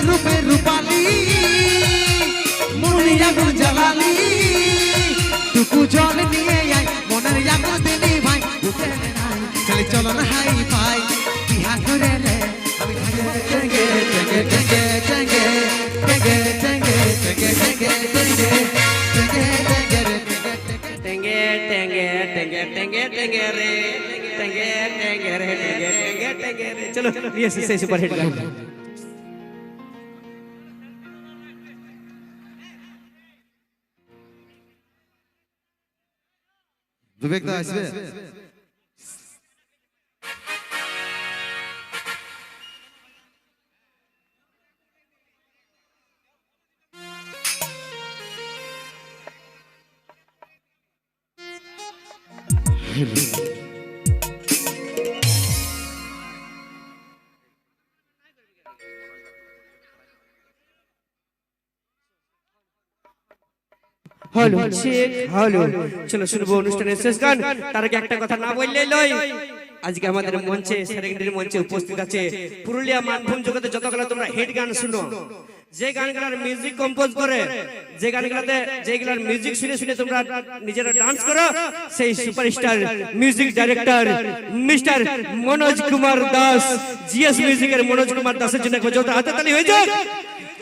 রূপে রূপালি মনে আগুন জ্বালালি টুকু জল নিয়ে আয় মনের আগুন দিলি ভাই বুকে নাই চলে চলো না হাই ভাই বিহা করে লে আমি টেঙ্গে টেঙ্গে টেঙ্গে টেঙ্গে টেঙ্গে টেঙ্গে টেঙ্গে টেঙ্গে টেঙ্গে টেঙ্গে টেঙ্গে টেঙ্গে টেঙ্গে টেঙ্গে রে টেঙ্গে টেঙ্গে রে টেঙ্গে টেঙ্গে টেঙ্গে রে চলো ये से सुपर हिट गाना বিবেক দা আসবে হ্যালো চেক হ্যালো চলো শুনবো অনুষ্ঠানের শেষ গান তার আগে একটা কথা না বললেই লয় আজকে আমাদের মঞ্চে সেরেন্ডারি মঞ্চে উপস্থিত আছে পুরুলিয়া মানভূম জগতে যতগুলো তোমরা হিট গান শুনো যে গানগুলোর মিউজিক কম্পোজ করে যে গানগুলোতে যেগুলোর মিউজিক শুনে শুনে তোমরা নিজেরা ডান্স করো সেই superstar music director mister Manoj Kumar Das GS মিউজিকের মনোজ কুমার দাসের জন্য জোরদার হাততালি হয়ে যাক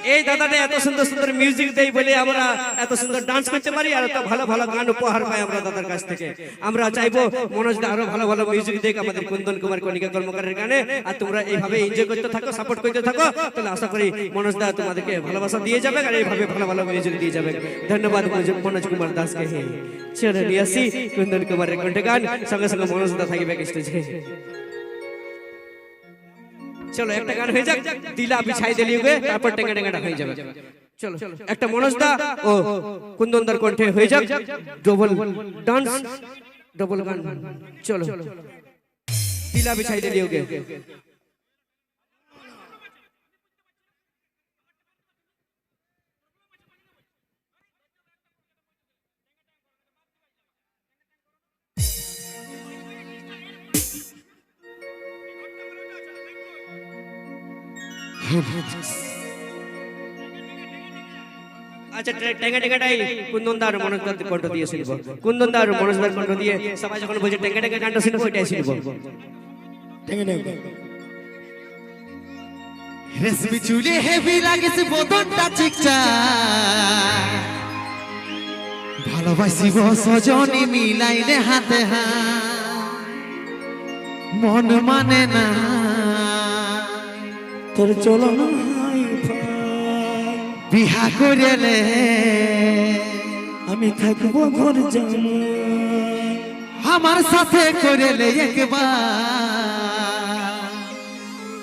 এই দাদাটা এত সুন্দর সুন্দর মিউজিক দেই বলে আমরা এত সুন্দর ডান্স করতে পারি আর এত ভালো ভালো গান উপহার পাই আমরা দাদার কাছ থেকে আমরা চাইবো মনোজ দা আরো ভালো ভালো মিউজিক দেখ আমাদের কুন্দন কুমার কণিকা কর্মকারের গানে আর তোমরা এইভাবে এনজয় করতে থাকো সাপোর্ট করতে থাকো তাহলে আশা করি মনোজ দা তোমাদেরকে ভালোবাসা দিয়ে যাবে আর এইভাবে ভালো ভালো মিউজিক দিয়ে যাবে ধন্যবাদ মনোজ কুমার দাসকে চলো নিয়ে আসি কুন্দন কুমারের কণ্ঠে গান সঙ্গে সঙ্গে মনোজ দা থাকবে স্টেজে চলো একটা গান হয়ে যাক দিলা বিছাই দিলিবে তারপর টেঙ্গা টেঙ্গাটা হয়ে যাবে চলো একটা মনোজদা ও কুন্দনদার কণ্ঠে হয়ে যাক ডবল ডান্স ডবল গান চলো দিলা বিছাই দিলিবে আচ্ছা টেঙ্গা টেঙ্গাটাই কুন্দনদার মনোজদার কণ্ঠ দিয়ে শুনবো কুন্দনদার মনোজদার কণ্ঠ দিয়ে সবাই যখন বলছে টেঙ্গা টেঙ্গা গানটা শুনবো ওইটাই শুনবো টেঙ্গা টেঙ্গা রেশমি চুলে হেভি লাগেছে বদনটা চিকচা ভালোবাসিব সজনী মিলাইলে হাতে মন মানে না তোর চলো না বিহা করেলে আমি থাকবো ঘর জানো আমার সাথে করেলে একবার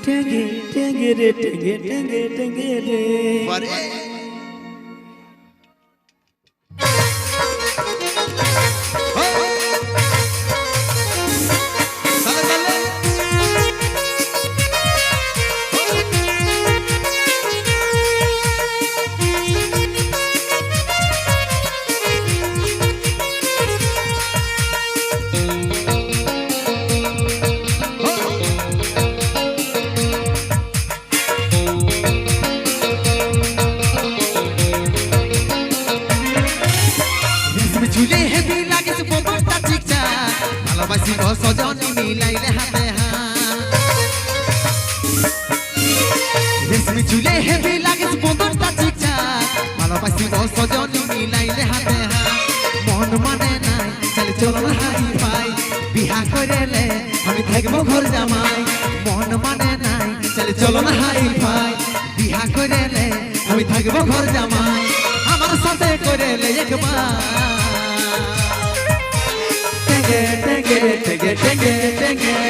টেঙ্গে টেঙ্গে রে টেঙ্গে টেঙ্গে টেঙ্গে রে ভালোবাসিব সজনী মিলাইলে হাতে রেশমি চুলে হেভি লাগে বদনটা চিকচা ভালোবাসিব সজনী মিলাইলে হাতে মন মানে নাই চলে চলো না হাই পাই বিহা করেলে আমি থাকবো ঘর জামাই মন মানে নাই চলে চলো না হাই পাই বিহা করেলে আমি থাকবো ঘর জামাই আমার সাথে করেলে একবার টেঙ্গে টেঙ্গে টেঙ্গে টেঙ্গে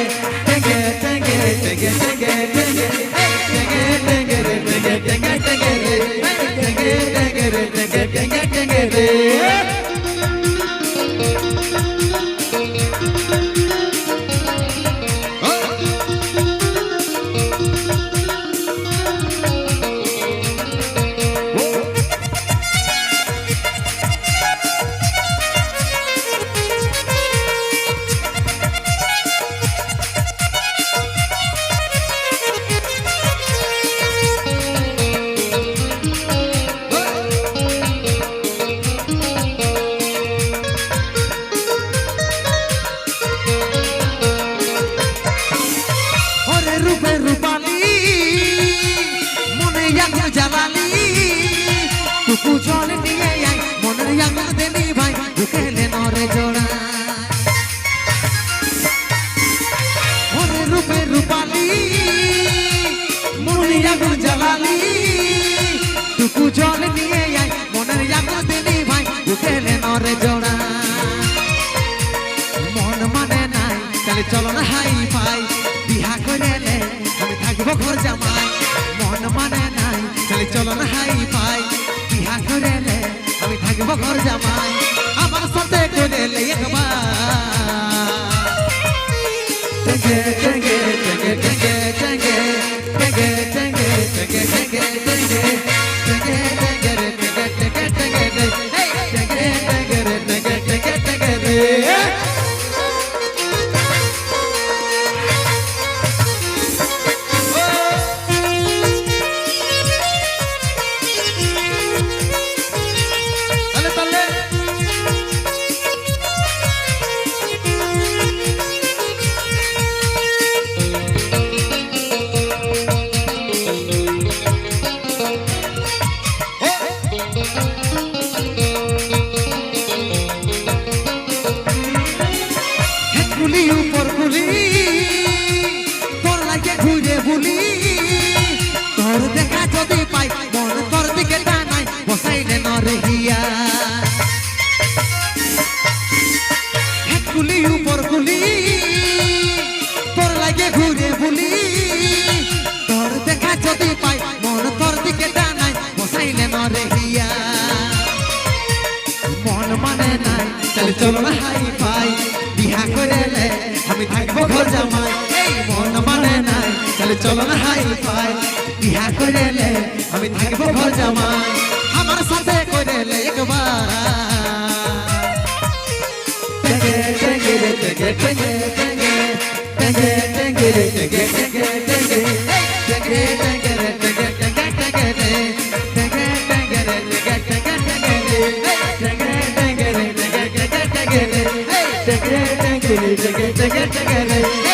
টেঙ্গে টেঙ্গে টেঙ্গে টেঙ্গে টেঙ্গে টেঙ্গে টেঙ্গে টেঙ্গে টেঙ্গে টেঙ্গে টেঙ্গে টেঙ্গে টেঙ্গে টেঙ্গে রে জ্বালালি টুকু জল নিয়ে আয় মনের আগুন দিলি ভাই বুকেলে নরে জোড়া মন মানে নাই তাহলে চলো না হাই পাই বিহা করে লে আমি থাকবো ঘর জামাই মন মানে নাই তাহলে চলো না হাই পাই বিহা করে লে আমি থাকবো ঘর জামাই আমার সাথে করে লে একবার টেঙ্গে টেঙ্গে টেঙ্গে টেঙ্গে টেঙ্গে টেঙ্গে টেঙ্গে টেঙ্গে টেঙ্গে টেঙ্গে টেঙ্গে টেঙ্গে রে টেঙ্গে টেঙ্গে টেঙ্গে রে হেই টেঙ্গে টেঙ্গে রে টেঙ্গে টেঙ্গে টেঙ্গে রে তালে তালে গুলি উপর গুলি তোর লাগে ঘুরে বুলি তোর দেখা যদি পাই মন তোর দিকে টানাই বসাইলে নরে হিয়া গুলি উপর গুলি তোর লাগে ঘুরে বুলি তোর দেখা যদি পাই মন তোর দিকে টানাই বসাইলে নরে হিয়া মন মানে নাই চল চলো না হাই পাই বিহা করে লে আমি থাকবো ঘর জামাই এই মন মানে নাই চল চলো না হাই পাই বিহা করে লে আমি থাকবো ঘর জামাই আমার সাথে করে লে একবার টেঙ্গে টেঙ্গে রে টেঙ্গে টেঙ্গে টেঙ্গে টেঙ্গে টেঙ্গে রে টেঙ্গে টেঙ্গে টেঙ্গে টেঙ্গে টেঙ্গে রে টেঙ্গে টেঙ্গে টেঙ্গে রে টেঙ্গে টেঙ্গে রে টেঙ্গে টেঙ্গে টেঙ্গে রে টেঙ্গে টেঙ্গে রে টেঙ্গে টেঙ্গে টেঙ্গে রে টেঙ্গে টেঙ্গে রে টেঙ্গে টেঙ্গে টেঙ্গে রে